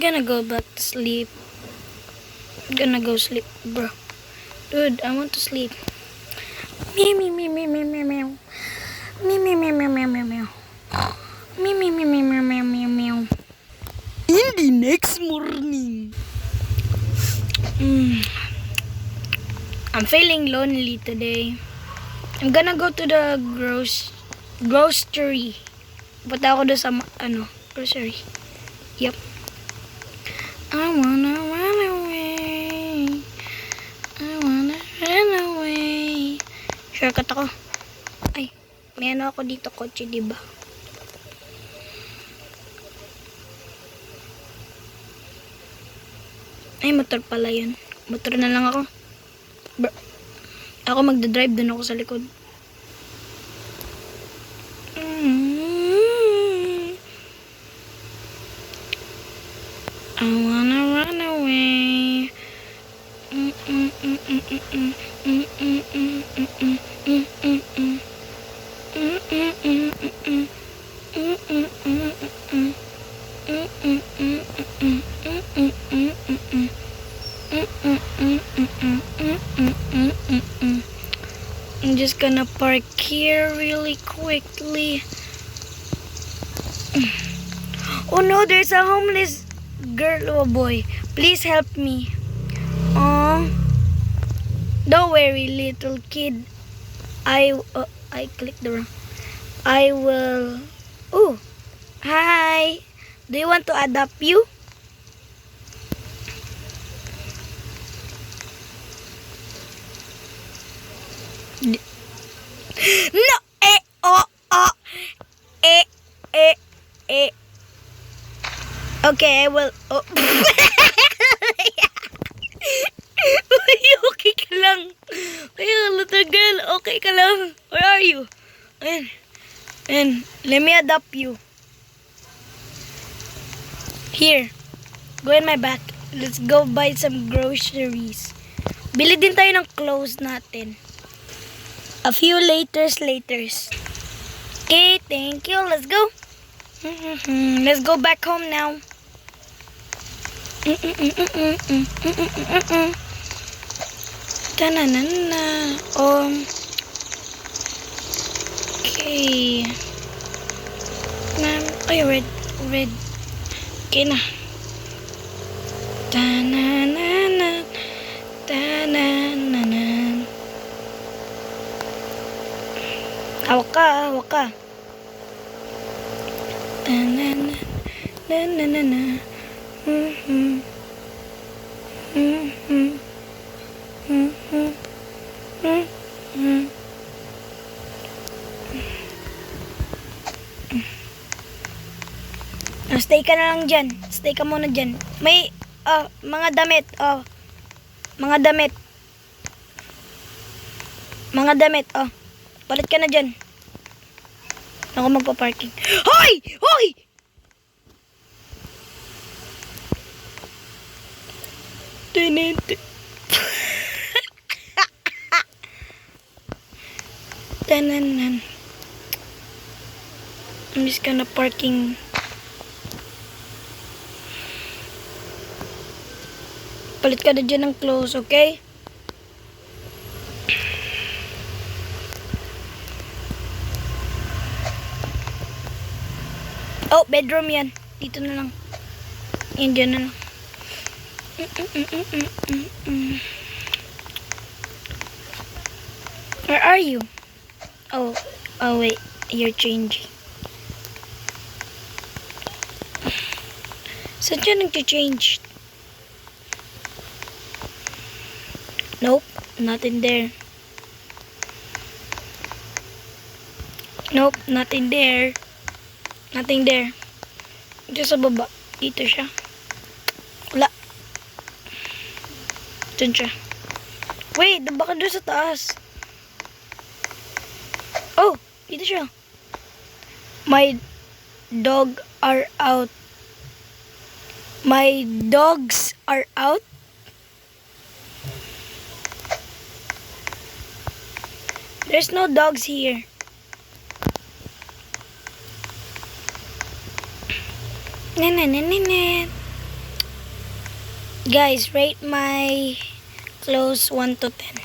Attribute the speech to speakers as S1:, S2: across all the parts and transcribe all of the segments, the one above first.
S1: gonna go back to sleep. I'm gonna go sleep, bro. Dude, I want to sleep. Meow meow meow meow meow meow meow. Meow meow meow meow meow meow meow. Meow meow meow meow meow meow meow meow. In the next morning. I'm feeling lonely today. I'm gonna go to the grocery. Punta ako doon sa grocery. Yep. I wanna run away. I wanna run away. Shortcut ako. Ay, may ano ako dito, kotse, diba? Ay, motor pala yun. Motor na lang ako. Ako magdadrive, dun ako sa likod. I wanna run away. I'm just gonna park here really quickly. Oh no, there's a homeless girl or boy. Please help me. Oh, don't worry, little kid. I clicked the wrong. I will. Oh, hi. Do you want to adopt you? No. Okay, I will. Oh. Okay ka lang. Kaya little girl, okay ka lang. Where are you? And let me adopt you. Here. Go in my back. Let's go buy some groceries. Bili din tayo ng clothes natin. A few later. Okay, thank you. Let's go. Let's go back home now. Ta-na-na-na. Okay. Ay, red. Okay na. Ta-na-na-na. Ta-na-na-na. Hawak ka. Ta-na-na-na-na-na. Stay ka na lang dyan. Stay ka muna dyan. May mga damit. Mga damit. Palit ka na dyan. Ako magpa-parking. Hoy! Tenente. Tananan. I'm just gonna parking. Palit ka na dyan ng clothes, okay? Oh, bedroom yan. Dito na lang. Yan dyan na lang. Where are you? Oh wait. You're changing. Saan dyan nag-change? Nope, nothing there. Nope, nothing there. Nothing there. Dito sa baba. Dito siya. Wala. Dito siya. Wait, baka doon sa taas. Oh, dito siya. My dog are out. My dogs are out. There's no dogs here. Guys, rate my clothes 1 to 10.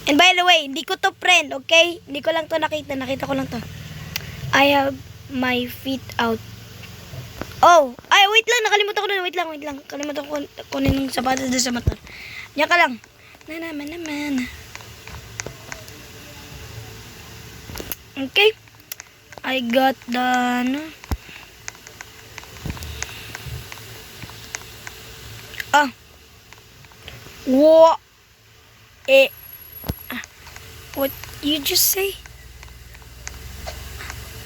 S1: And by the way, hindi ko to friend, okay? Hindi ko lang to nakita. Nakita ko lang to. I have my feet out. Oh! Ay, wait lang. Nakalimutan ko na. Wait lang. Kalimutan ko kunin ng sapatos doon sa motor. Diyan ka lang. Na naman. Okay. I got done. What? What you just say?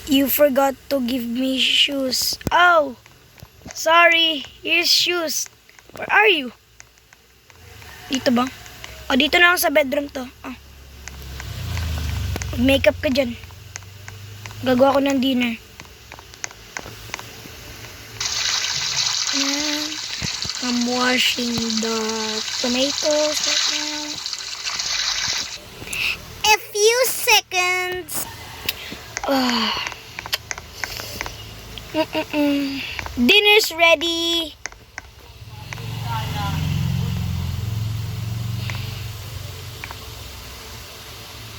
S1: You forgot to give me shoes. Oh, sorry. Here's shoes. Where are you? Dito ba? Oh, dito na lang sa bedroom to. Oh. Mag-makeup ka dyan. Gagawa ko ng dinner. I'm washing the tomatoes right now. A few seconds. Dinner's ready.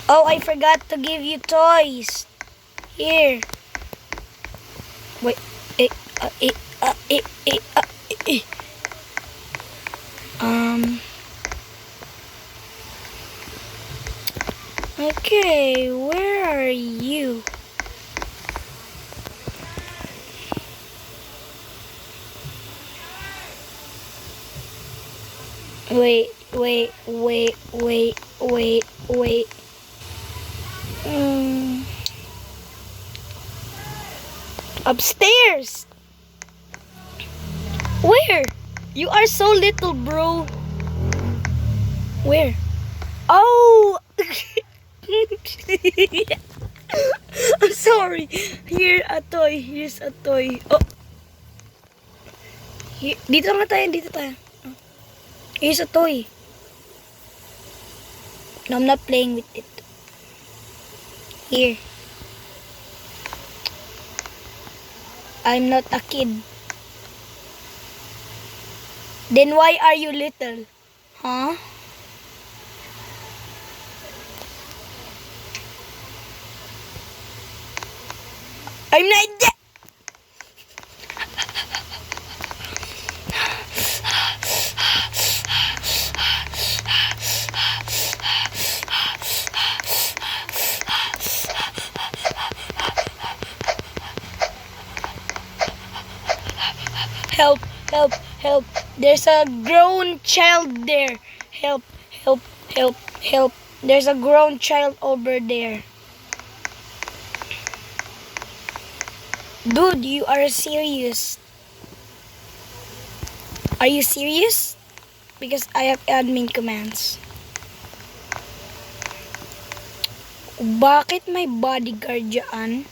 S1: Oh, I forgot to give you toys. Here. Wait. Okay, where are you? Wait. Upstairs. Where? You are so little, bro. Where? Oh! I'm sorry. Here's a toy. Oh. Here, dito tayo. Oh. Here's a toy. No, I'm not playing with it. Here. I'm not a kid. Then why are you little? Huh? I'm not dead. Help. There's a grown child there. Help. There's a grown child over there. Dude, you are serious. Are you serious? Because I have admin commands. Bakit may bodyguard dyan?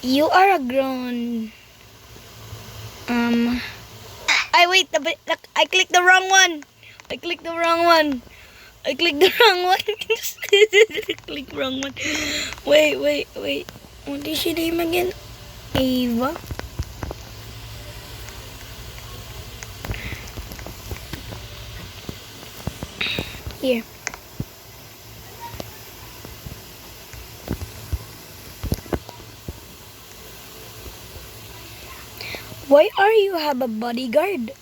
S1: You are a grown... wait, I clicked the wrong one. Click wrong one. Wait. What is she name again? Ava? Here. Why are you have a bodyguard?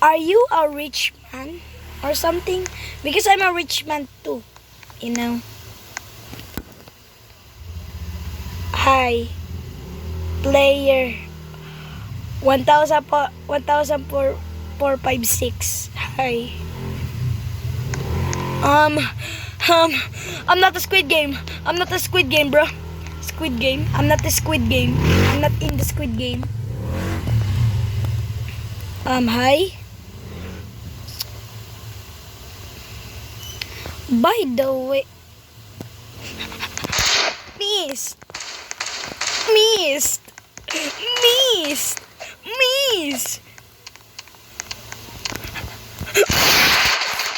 S1: Are you a rich man or something? Because I'm a rich man too, you know. Hi, player 1,456. Hi. I'm not the Squid Game. I'm not the Squid Game, bro. Squid Game. I'm not the Squid Game. I'm not in the Squid Game. Hi. By the way, Miss.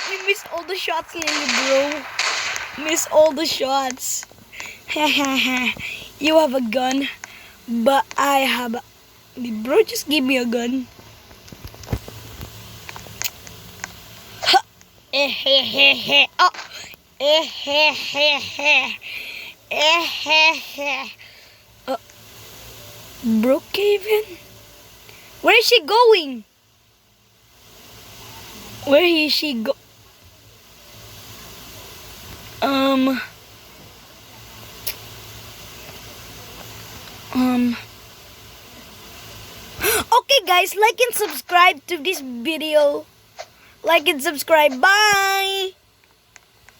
S1: You missed all the shots, Lily, bro. Miss all the shots. You have a gun. but I have a... Bro, just give me a gun. Ha! Ehehehe. Oh! Ehehehe. Ehehe. Brookhaven? Where is she going? Where is she go? Okay guys, like and subscribe to this video. Like and subscribe. Bye!